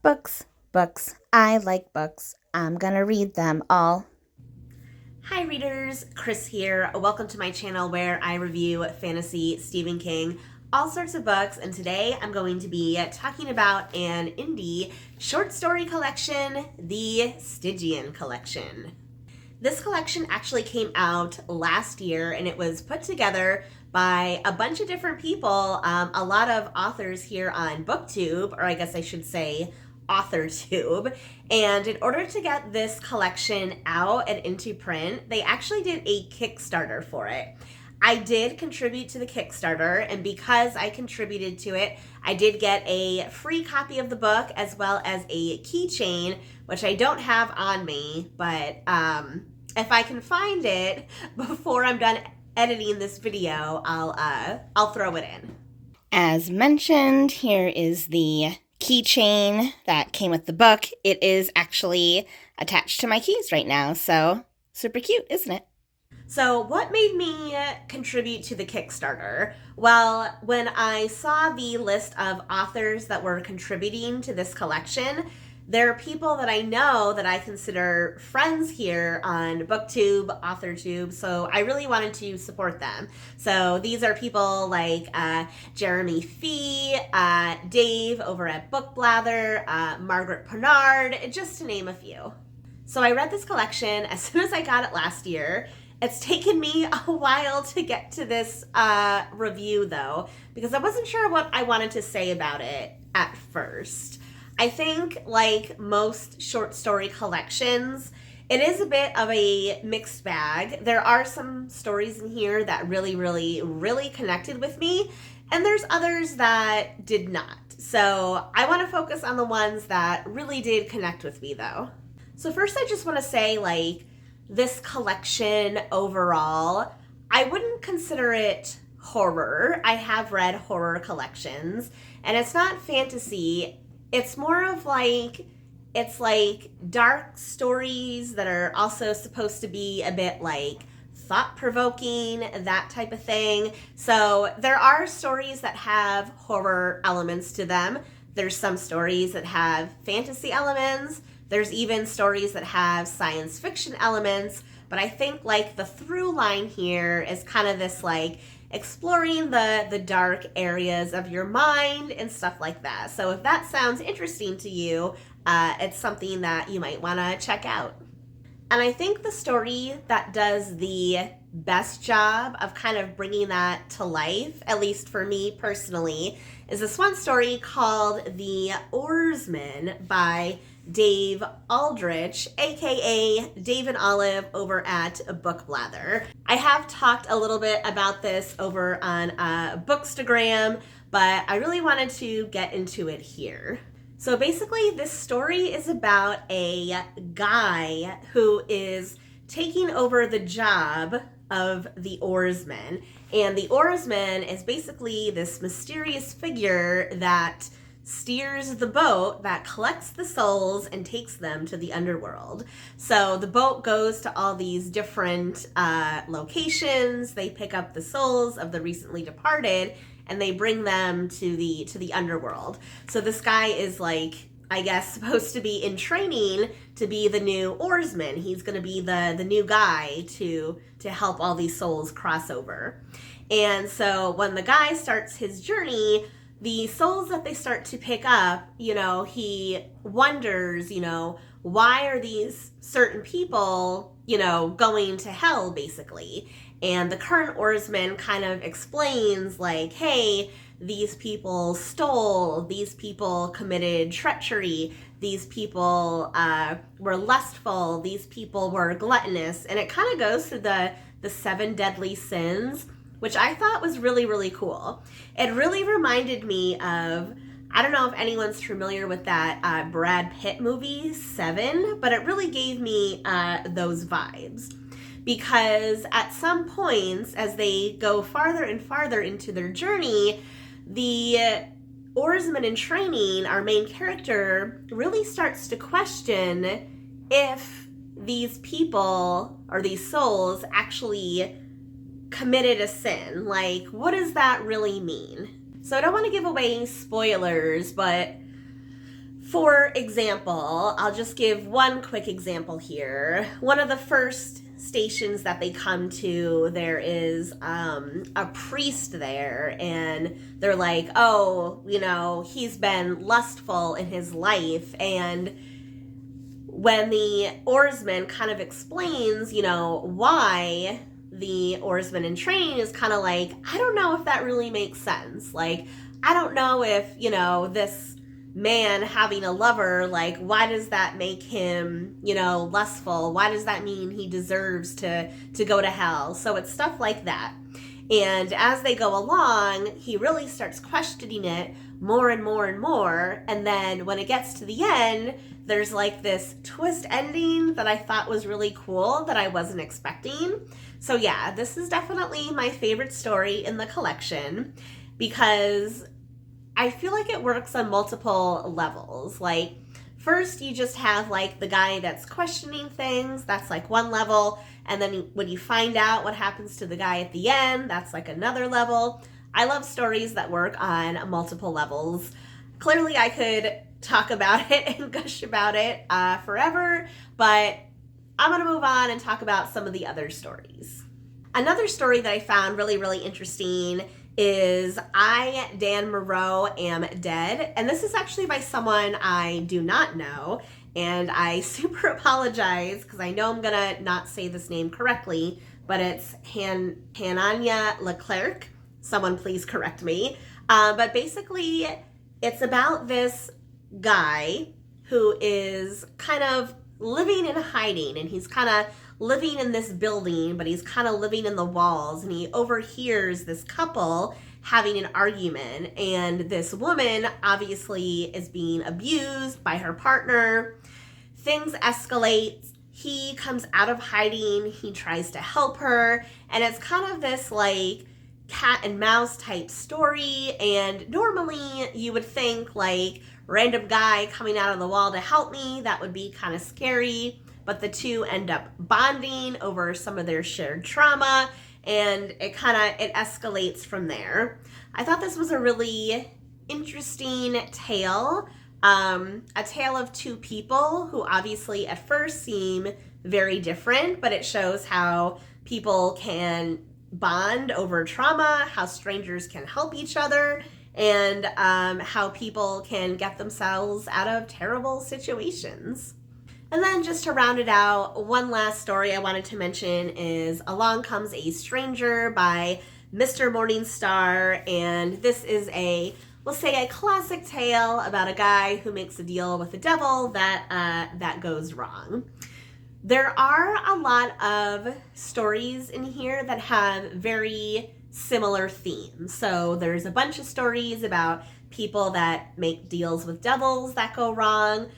Books, books. I like books. I'm gonna read them all. Hi readers, Chris here. Welcome to my channel where I review fantasy, Stephen King, all sorts of books, and today I'm going to be talking about an indie short story collection, the Stygian Collection. This collection actually came out last year and it was put together by a bunch of different people, a lot of authors here on BookTube, or I guess I should say AuthorTube. And in order to get this collection out and into print, they actually did a Kickstarter for it. I did contribute to the Kickstarter, and because I contributed to it, I did get a free copy of the book as well as a keychain, which I don't have on me, but if I can find it before I'm done editing this video, I'll throw it in. As mentioned, here is the keychain that came with the book. It is actually attached to my keys right now, so super cute, isn't it? So what made me contribute to the Kickstarter? Well, when I saw the list of authors that were contributing to this collection, there are people that I know that I consider friends here on BookTube, AuthorTube, so I really wanted to support them. So these are people like Jeremy Fee, Dave over at Bookblather, Margaret Pernard, just to name a few. So I read this collection as soon as I got it last year. It's taken me a while to get to this review though, because I wasn't sure what I wanted to say about it at first. I think, like most short story collections, it is a bit of a mixed bag. There are some stories in here that really connected with me, and there's others that did not. So I want to focus on the ones that really did connect with me, though. So first, I just want to say, like, this collection overall, I wouldn't consider it horror. I have read horror collections, and it's not fantasy. It's more of like, it's like dark stories that are also supposed to be a bit like thought-provoking, that type of thing. So there are stories that have horror elements to them. There's some stories that have fantasy elements. There's even stories that have science fiction elements. But I think like the through line here is kind of this like exploring the dark areas of your mind and stuff like that. So if that sounds interesting to you, it's something that you might want to check out. And I think the story that does the best job of kind of bringing that to life, at least for me personally, is this one story called The Oresman by Dave Aldrich, aka Dave and Olive over at Bookblather. I have talked a little bit about this over on Bookstagram, but I really wanted to get into it here. So basically, this story is about a guy who is taking over the job of the Oresman. And the Oresman is basically this mysterious figure that steers the boat that collects the souls and takes them to the underworld. So the boat goes to all these different locations. They pick up the souls of the recently departed and they bring them to the underworld. So this guy is like, I guess, supposed to be in training to be the new oarsman. He's going to be the new guy to help all these souls cross over. And so when the guy starts his journey, the souls that they start to pick up, he wonders, why are these certain people, going to hell, basically? And the current oarsman kind of explains, like, hey, these people stole, these people committed treachery, these people were lustful, these people were gluttonous. And it kind of goes through the 7 deadly sins, which I thought was really cool. It really reminded me of, I don't know if anyone's familiar with that Brad Pitt movie, Seven, but it really gave me those vibes. Because at some points, as they go farther and farther into their journey, the oarsman in training, our main character, really starts to question if these people or these souls actually committed a sin. Like, what does that really mean? So I don't want to give away spoilers, but For example, I'll just give one quick example here. One of the first stations that they come to, there is a priest there, and they're like, oh, you know, he's been lustful in his life. And when the oarsman kind of explains, you know, why, the oarsman in training is kind of like, I don't know if that really makes sense. Like, I don't know if, you know, this man having a lover, like, why does that make him, you know, lustful? Why does that mean he deserves to go to hell? So it's stuff like that. And as they go along, he really starts questioning it more and more and more. And then when it gets to the end, there's like this twist ending that I thought was really cool that I wasn't expecting. So yeah, this is definitely my favorite story in the collection because I feel like it works on multiple levels. Like, first you just have like the guy that's questioning things, that's like one level, and then when you find out what happens to the guy at the end, that's like another level. I love stories that work on multiple levels. Clearly I could talk about it and gush about it forever, but I'm gonna move on and talk about some of the other stories. Another story that I found really, really interesting is I, Dan Maro, Am Dead. And this is actually by someone I do not know. And I super apologize because I know I'm gonna not say this name correctly, but it's Hananya Leclerc. Someone please correct me. But basically, it's about this guy who is kind of living in hiding, and he's kind of living in this building, but he's kind of living in the walls, and he overhears this couple having an argument, and this woman obviously is being abused by her partner. Things escalate. He comes out of hiding, he tries to help her, and it's kind of this like cat and mouse type story. And normally you would think like, random guy coming out of the wall to help me, that would be kind of scary. But the two end up bonding over some of their shared trauma, and it escalates from there. I thought this was a really interesting tale, a tale of two people who obviously at first seem very different, but it shows how people can bond over trauma, how strangers can help each other, and how people can get themselves out of terrible situations. And then just to round it out, one last story I wanted to mention is Along Comes a Stranger by Mr. Morningstar. And this is we'll say a classic tale about a guy who makes a deal with the devil that goes wrong. There are a lot of stories in here that have very similar themes. So there's a bunch of stories about people that make deals with devils that go wrong.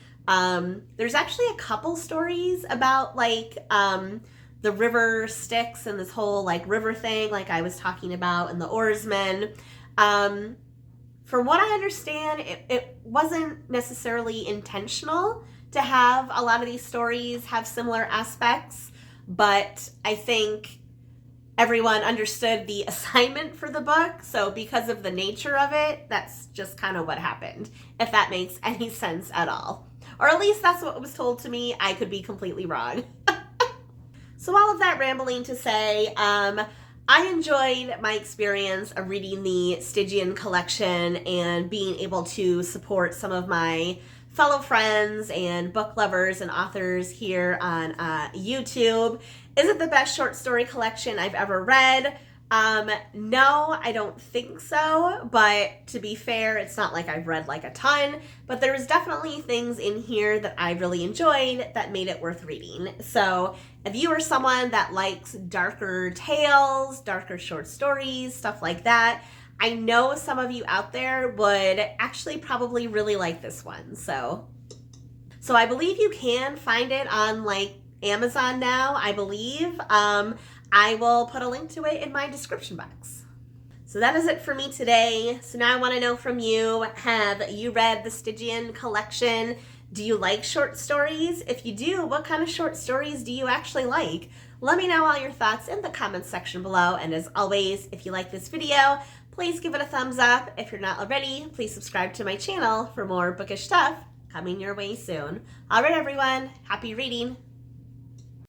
There's actually a couple stories about like the river Styx and this whole like river thing like I was talking about in the Oresman. From what I understand, it wasn't necessarily intentional to have a lot of these stories have similar aspects, but I think everyone understood the assignment for the book, so because of the nature of it, that's just kind of what happened, if that makes any sense at all. Or at least that's what was told to me. I could be completely wrong. So all of that rambling to say, I enjoyed my experience of reading the Stygian Collection and being able to support some of my fellow friends and book lovers and authors here on YouTube. Is it the best short story collection I've ever read? No, I don't think so, but to be fair, it's not like I've read like a ton, but there was definitely things in here that I really enjoyed that made it worth reading. So if you are someone that likes darker tales, darker short stories, stuff like that, I know some of you out there would actually probably really like this one. So I believe you can find it on like Amazon now, I believe. I will put a link to it in my description box. So that is it for me today. So now I want to know from you, have you read the Stygian Collection? Do you like short stories? If you do, what kind of short stories do you actually like? Let me know all your thoughts in the comments section below. And as always, if you like this video, please give it a thumbs up. If you're not already, please subscribe to my channel for more bookish stuff. coming your way soon. All right, everyone. Happy reading.